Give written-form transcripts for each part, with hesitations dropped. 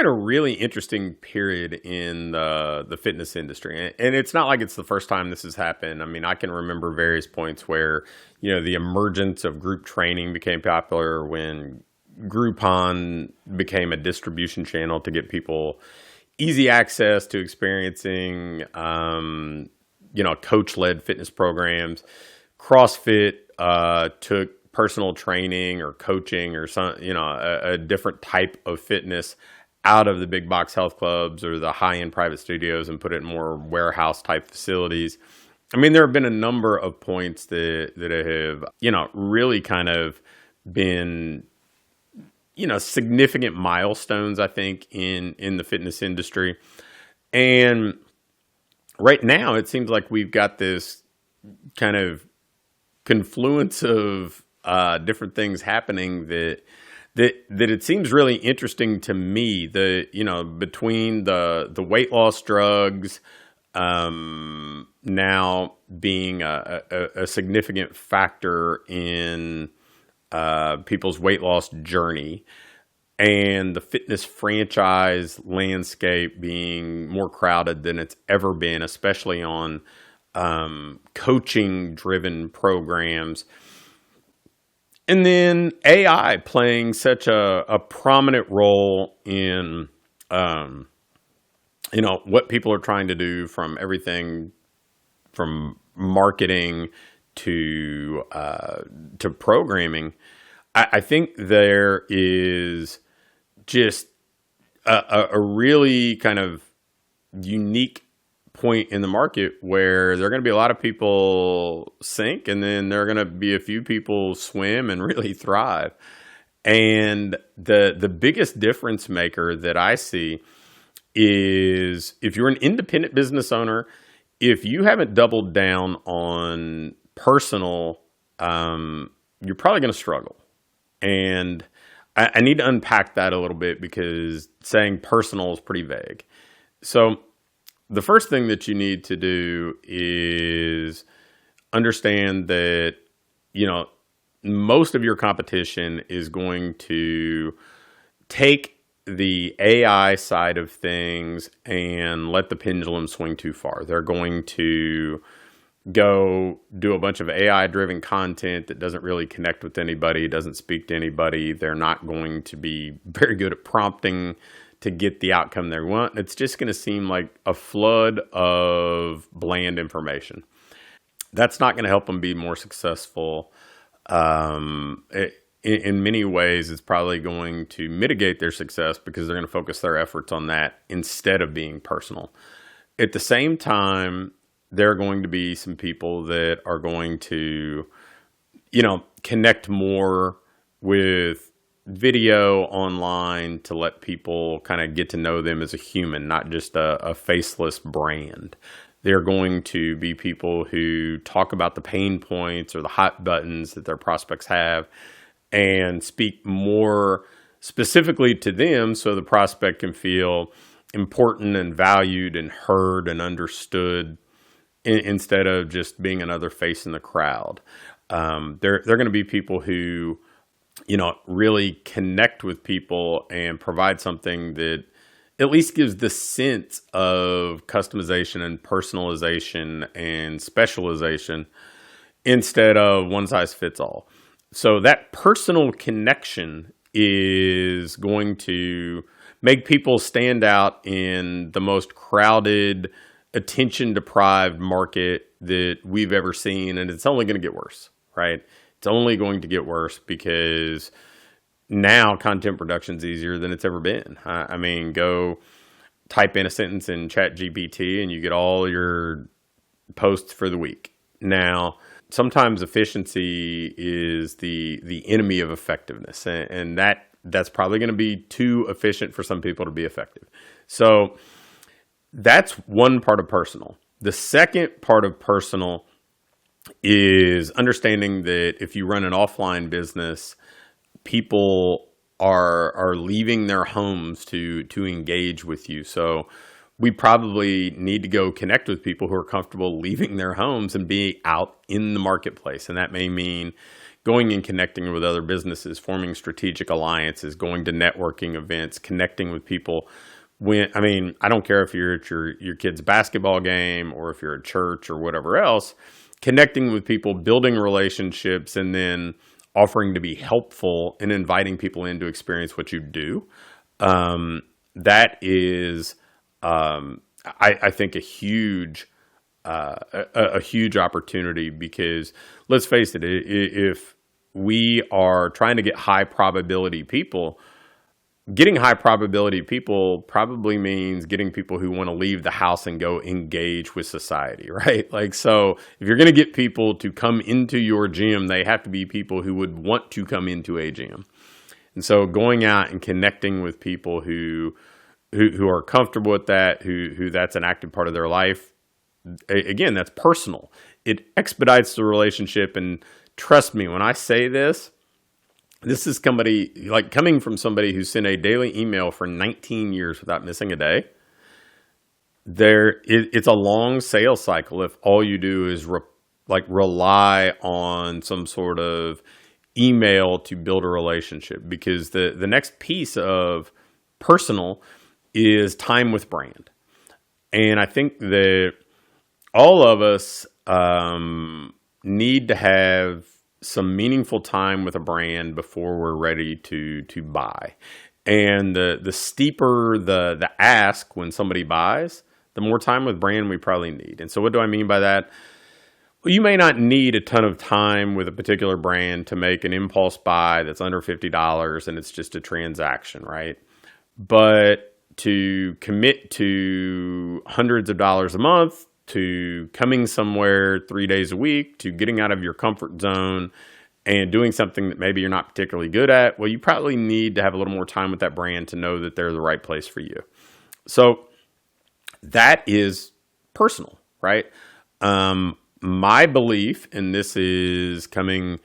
a really interesting period in the fitness industry. And it's not like it's the first time this has happened. I mean, I can remember various points where, the emergence of group training became popular when Groupon became a distribution channel to get people easy access to experiencing, coach-led fitness programs. CrossFit took personal training or coaching or a different type of fitness out of the big box health clubs or the high-end private studios and put it in more warehouse type facilities. I mean, there have been a number of points that have, really kind of been, significant milestones, I think, in the fitness industry. And right now, it seems like we've got this kind of confluence of different things happening that it seems really interesting to me. Between the weight loss drugs now being a significant factor in people's weight loss journey, and the fitness franchise landscape being more crowded than it's ever been, especially on coaching-driven programs. And then AI playing such a prominent role in, what people are trying to do, from everything from marketing to programming. I think there is just a really kind of unique point in the market where there are going to be a lot of people sink, and then there are going to be a few people swim and really thrive. And the biggest difference maker that I see is, if you're an independent business owner, if you haven't doubled down on personal, you're probably going to struggle. And I need to unpack that a little bit, because saying personal is pretty vague. So the first thing that you need to do is understand that, most of your competition is going to take the AI side of things and let the pendulum swing too far. They're going to go do a bunch of AI-driven content that doesn't really connect with anybody, doesn't speak to anybody. They're not going to be very good at prompting to get the outcome they want. It's just going to seem like a flood of bland information. That's not going to help them be more successful. In many ways, it's probably going to mitigate their success, because they're going to focus their efforts on that instead of being personal. At the same time, there are going to be some people that are going to, connect more with video online to let people kind of get to know them as a human, not just a faceless brand. They're going to be people who talk about the pain points or the hot buttons that their prospects have and speak more specifically to them, so the prospect can feel important and valued and heard and understood, instead of just being another face in the crowd. They're going to be people who, really connect with people and provide something that at least gives the sense of customization and personalization and specialization, instead of one size fits all. So that personal connection is going to make people stand out in the most crowded, attention-deprived market that we've ever seen, and it's only going to get worse, right? It's only going to get worse, because now content production is easier than it's ever been. I mean, go type in a sentence in ChatGPT and you get all your posts for the week. Now, sometimes efficiency is the enemy of effectiveness, and that's probably going to be too efficient for some people to be effective. So that's one part of personal. The second part of personal is understanding that if you run an offline business, people are leaving their homes to engage with you. So we probably need to go connect with people who are comfortable leaving their homes and be out in the marketplace. And that may mean going and connecting with other businesses, forming strategic alliances, going to networking events, connecting with people. I don't care if you're at your kid's basketball game or if you're at church or whatever else, connecting with people, building relationships, and then offering to be helpful and inviting people in to experience what you do. That is, I think, a huge opportunity, because let's face it, if we are trying to get high probability people, getting high probability people probably means getting people who want to leave the house and go engage with society, right? Like, so if you're going to get people to come into your gym, they have to be people who would want to come into a gym. And so going out and connecting with people who are comfortable with that, who that's an active part of their life, again, that's personal. It expedites the relationship. And trust me, when I say this is coming from somebody who sent a daily email for 19 years without missing a day. It's a long sales cycle if all you do is rely on some sort of email to build a relationship, because the next piece of personal is time with brand. And I think that all of us need to have some meaningful time with a brand before we're ready to buy. And the steeper the ask when somebody buys, the more time with brand we probably need. And so what do I mean by that? Well, you may not need a ton of time with a particular brand to make an impulse buy that's under $50 and it's just a transaction, right? But to commit to hundreds of dollars a month, to coming somewhere 3 days a week, to getting out of your comfort zone and doing something that maybe you're not particularly good at, well, you probably need to have a little more time with that brand to know that they're the right place for you. So that is personal, right? My belief, and this is coming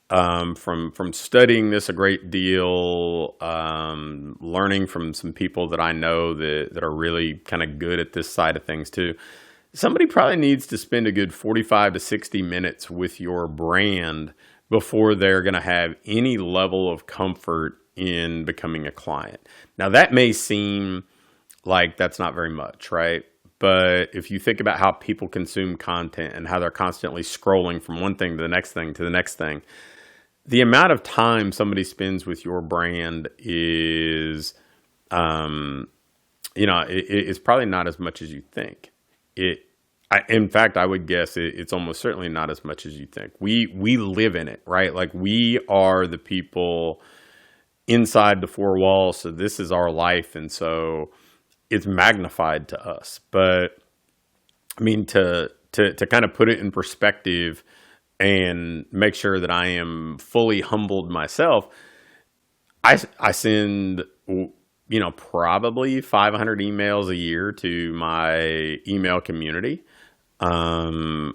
from studying this a great deal, learning from some people that I know that are really kind of good at this side of things too. Somebody probably needs to spend a good 45 to 60 minutes with your brand before they're going to have any level of comfort in becoming a client. Now, that may seem like that's not very much, right? But if you think about how people consume content and how they're constantly scrolling from one thing to the next thing to the next thing, the amount of time somebody spends with your brand is, it's probably not as much as you think. In fact, I would guess it's almost certainly not as much as you think. We live in it, right? Like, we are the people inside the four walls. So this is our life. And so it's magnified to us. But I mean, to kind of put it in perspective and make sure that I am fully humbled myself, I send, probably 500 emails a year to my email community. And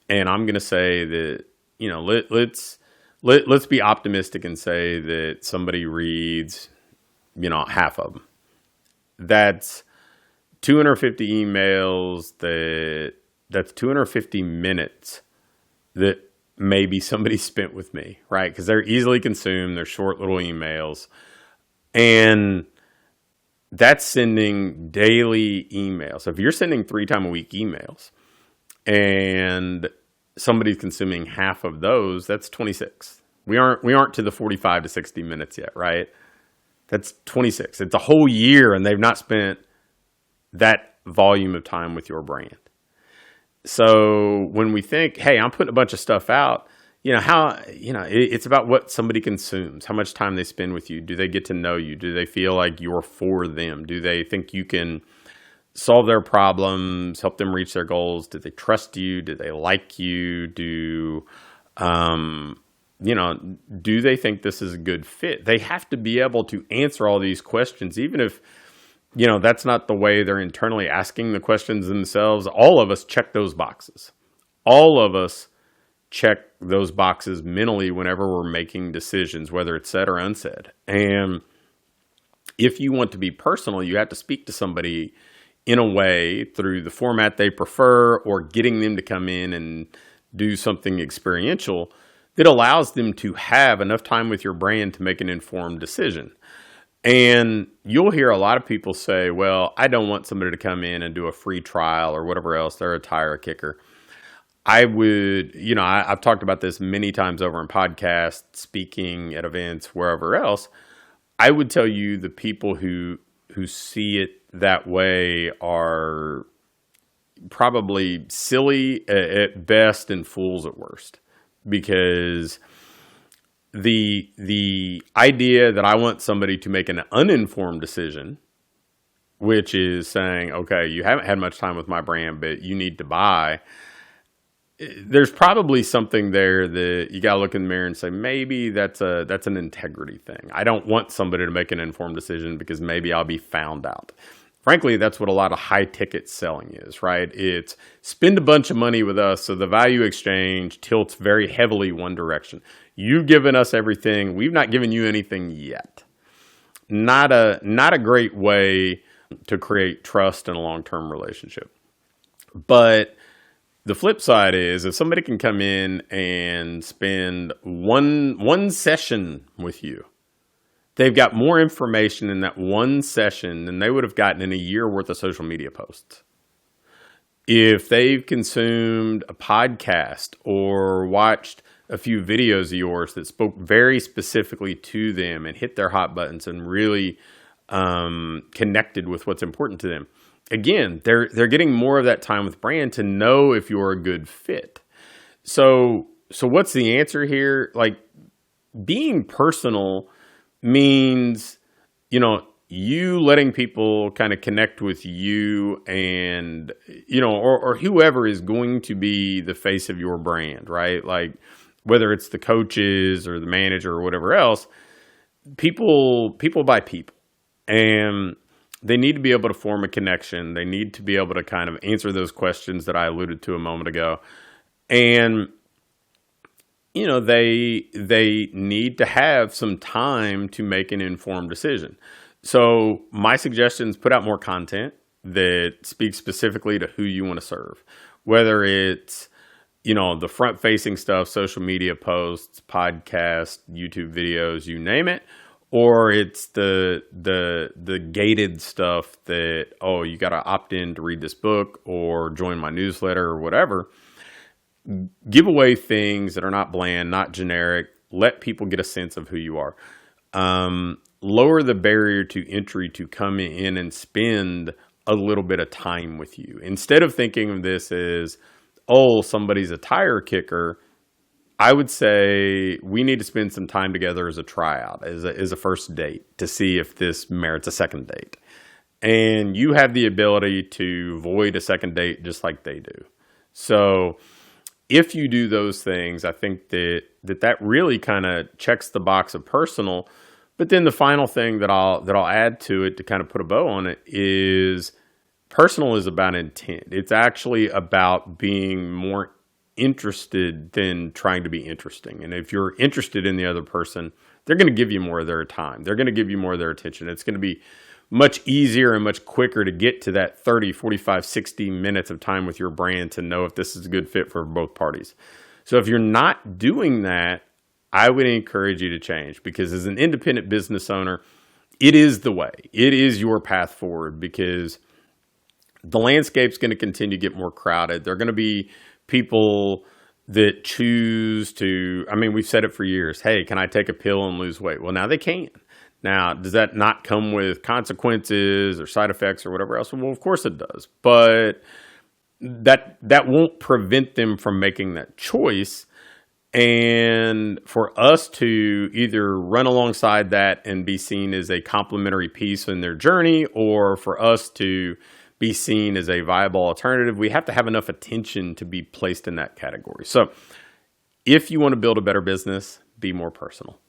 I'm going to say that, let's be optimistic and say that somebody reads, half of them. That's 250 emails, that's 250 minutes that maybe somebody spent with me, right? Because they're easily consumed, they're short little emails. And that's sending daily emails. So if you're sending 3 times a week emails and somebody's consuming half of those, that's 26. We aren't to the 45 to 60 minutes yet, right? That's 26. It's a whole year and they've not spent that volume of time with your brand. So when we think, hey, I'm putting a bunch of stuff out, it's about what somebody consumes, how much time they spend with you. Do they get to know you? Do they feel like you're for them? Do they think you can solve their problems, help them reach their goals? Do they trust you? Do they like you? Do they think this is a good fit? They have to be able to answer all these questions, even if, that's not the way they're internally asking the questions themselves. All of us check those boxes. All of us check those boxes mentally whenever we're making decisions, whether it's said or unsaid. And if you want to be personal, you have to speak to somebody in a way through the format they prefer, or getting them to come in and do something experiential that allows them to have enough time with your brand to make an informed decision. And you'll hear a lot of people say, well, I don't want somebody to come in and do a free trial or whatever else. They're a tire kicker. I would, I've talked about this many times over in podcasts, speaking at events, wherever else. I would tell you the people who see it that way are probably silly at best and fools at worst, because the idea that I want somebody to make an uninformed decision, which is saying, okay, you haven't had much time with my brand, but you need to buy. There's probably something there that you got to look in the mirror and say, maybe that's an integrity thing. I don't want somebody to make an informed decision because maybe I'll be found out. Frankly, that's what a lot of high ticket selling is, right? It's spend a bunch of money with us, so the value exchange tilts very heavily one direction. You've given us everything. We've not given you anything yet. Not a great way to create trust in a long-term relationship. But the flip side is, if somebody can come in and spend one session with you, they've got more information in that one session than they would have gotten in a year worth of social media posts. If they've consumed a podcast or watched a few videos of yours that spoke very specifically to them and hit their hot buttons and really connected with what's important to them, again, they're getting more of that time with brand to know if you're a good fit. So what's the answer here? Like, being personal means, you letting people kind of connect with you and, or whoever is going to be the face of your brand, right? Like, whether it's the coaches or the manager or whatever else, people buy people. And they need to be able to form a connection. They need to be able to kind of answer those questions that I alluded to a moment ago. And, they need to have some time to make an informed decision. So my suggestion is put out more content that speaks specifically to who you want to serve. Whether it's, the front-facing stuff, social media posts, podcasts, YouTube videos, you name it, or it's the gated stuff that, you got to opt in to read this book or join my newsletter or whatever. Give away things that are not bland, not generic. Let people get a sense of who you are. Lower the barrier to entry to come in and spend a little bit of time with you. Instead of thinking of this as, somebody's a tire kicker, I would say we need to spend some time together as a tryout, as a first date, to see if this merits a second date. And you have the ability to void a second date just like they do. So if you do those things, I think that really kind of checks the box of personal. But then the final thing that I'll add to it to kind of put a bow on it is, personal is about intent. It's actually about being more interested than trying to be interesting. And if you're interested in the other person, they're going to give you more of their time. They're going to give you more of their attention. It's going to be much easier and much quicker to get to that 30, 45, 60 minutes of time with your brand to know if this is a good fit for both parties. So if you're not doing that, I would encourage you to change, because as an independent business owner, it is the way. It is your path forward, because the landscape's going to continue to get more crowded. There are going to be people that choose to, we've said it for years. Hey, can I take a pill and lose weight? Well, now they can. Now, does that not come with consequences or side effects or whatever else? Well, of course it does. But that won't prevent them from making that choice. And for us to either run alongside that and be seen as a complementary piece in their journey, or for us to be seen as a viable alternative, we have to have enough attention to be placed in that category. So if you want to build a better business, be more personal.